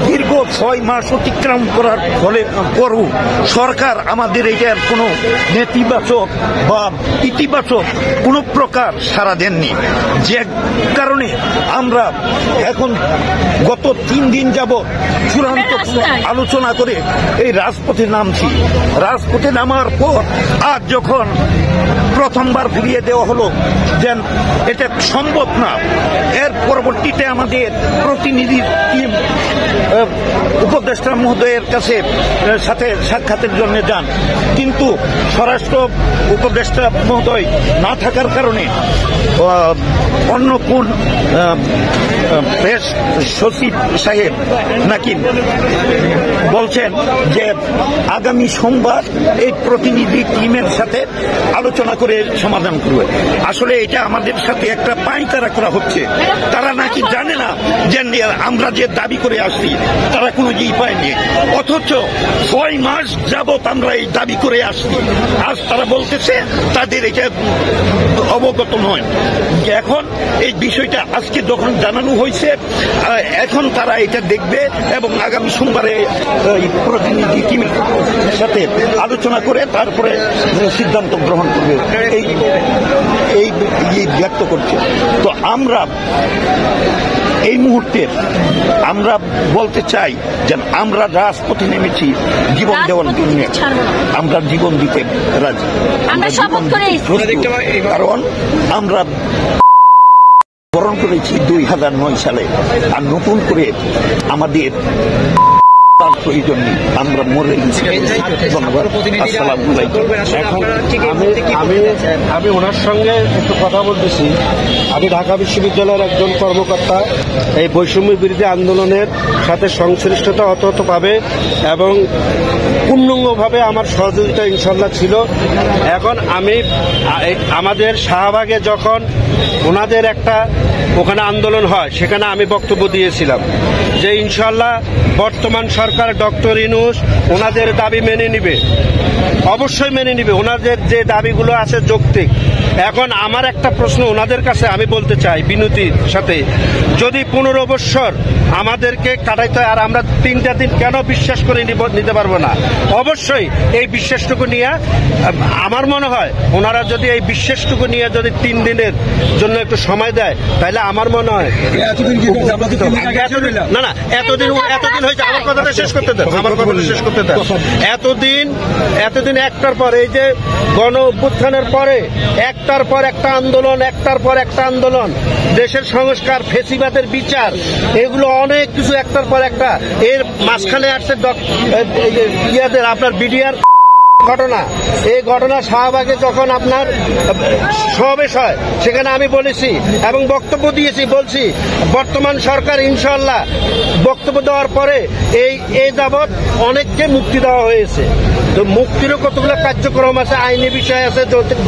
দীর্ঘ 6 মাস অতিক্রম করার পরও সরকার আমাদের এটার কোনো নেতিবাচক বা ইতিবাচক কোনো প্রকার সাড়া দেননি, যে কারণে আমরা এখন গত 3 দিন যাবৎ চূড়ান্ত আলোচনা করে এই রাজপথে নামছি। রাজপথে নামার পর আজ যখন প্রথমবার ফিরিয়ে দেওয়া হলো যে এটা সম্ভব না, এর পরবর্তীতে আমাদের প্রতিনিধি টিম উপদেষ্টা মহোদয়ের কাছে সাথে সাক্ষাতের জন্য যান, কিন্তু স্বরাষ্ট্র উপদেষ্টা মহোদয় না থাকার কারণে অন্য কোন প্রেস সচিব সাহেব নাকি বলছেন যে আগামী সোমবার এই প্রতিনিধি টিমের সাথে আলোচনা করে সমাধান করবে। আসলে এটা আমাদের সাথে একটা পাঁইতারা করা হচ্ছে। তারা নাকি জানে না যে আমরা যে দাবি করে আসছি তারা কোনো ইয়ে পায়নি, অথচ 6 মাস যাবৎ আমরা এই দাবি করে আসছি। আজ তারা বলতেছে তাদের এটা অবগত নয়। এখন এই বিষয়টা আজকে যখন জানানো হয়েছে, এখন তারা এটা দেখবে এবং আগামী সোমবারে প্রতিনিধি টিমের সাথে আলোচনা করে তারপরে সিদ্ধান্ত গ্রহণ করবে এই ব্যক্ত করছে। তো আমরা এই মুহূর্তে আমরা বলতে চাই যে আমরা রাজপথে নেমেছি জীবন দেওয়ার জন্য। আমরা জীবন দিতে রাজি, কারণ আমরা বরণ করেছি 2009 সালে, আর নতুন করে আমাদের প্রয়োজন নেই, আমরা মরে গেছি। ধন্যবাদ। আমি ওনার সঙ্গে একটু কথা বলতেছি। আমি ঢাকা বিশ্ববিদ্যালয়ের একজন কর্মকর্তা। এই বৈষম্য বিরোধী আন্দোলনের সাথে সংশ্লিষ্টতা অততভাবে এবং পূর্ণাঙ্গভাবে আমার সহযোগিতা ইনশাল্লাহ ছিল। এখন আমি আমাদের শাহবাগে যখন ওনাদের একটা ওখানে আন্দোলন হয়, সেখানে আমি বক্তব্য দিয়েছিলাম যে ইনশাল্লাহ বর্তমান সরকার ডক্টর ইউনূস ওনাদের দাবি মেনে নিবে, অবশ্যই মেনে নিবে। ওনাদের যে দাবিগুলো আছে যৌক্তিক। এখন আমার একটা প্রশ্ন ওনাদের কাছে আমি বলতে চাই বিনতির সাথে, যদি 15 বৎসর আমাদেরকে কাটাইতে হয় আর আমরা 3টা দিন কেন বিশ্বাস করে নিতে পারবো না? অবশ্যই এই বিশ্বাসটুকু নিয়ে আমার মনে হয় ওনারা যদি এই বিশ্বাসটুকু নিয়ে যদি 3 দিনের জন্য একটু সময় দেয়, তাহলে আমার মনে হয় না এতদিন হয়েছে। আমার কথাটা শেষ করতে দেন, এতদিন একটার পর এই যে গণ অভ্যুত্থানের পরে একটার পর একটা আন্দোলন, দেশের সংস্কার, ফেসিবাদের বিচার, এগুলো অনেক কিছু একটার পর একটা। এর মাঝখানে আসছে আপনার বিডিআর ঘটনা। এই ঘটনা শাহবাগে যখন আপনার সমাবেশ হয়, সেখানে আমি বলেছি এবং বক্তব্য দিয়েছি, বলছি বর্তমান সরকার ইনশাল্লাহ বক্তব্য দেওয়ার পরে এই যাবৎ অনেককে মুক্তি দেওয়া হয়েছে। তো মুক্তিরও কতগুলো কার্যক্রম আছে, আইনি বিষয় আছে,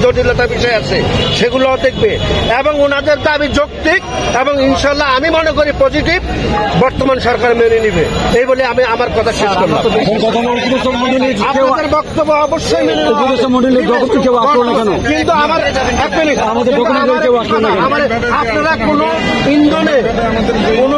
জটিলতা বিষয় আছে, সেগুলো দেখবে এবং ওনাদের দাবি যৌক্তিক এবং ইনশাল্লাহ আমি মনে করি পজিটিভ, বর্তমান সরকার মেনে নিবে। এই বলে আমি আমার কথা শেষ করলাম। আপনাদের বক্তব্য অবশ্যই মেনে নেবে, কিন্তু আমার আপনারা কোনো ইন্ধনে কোনো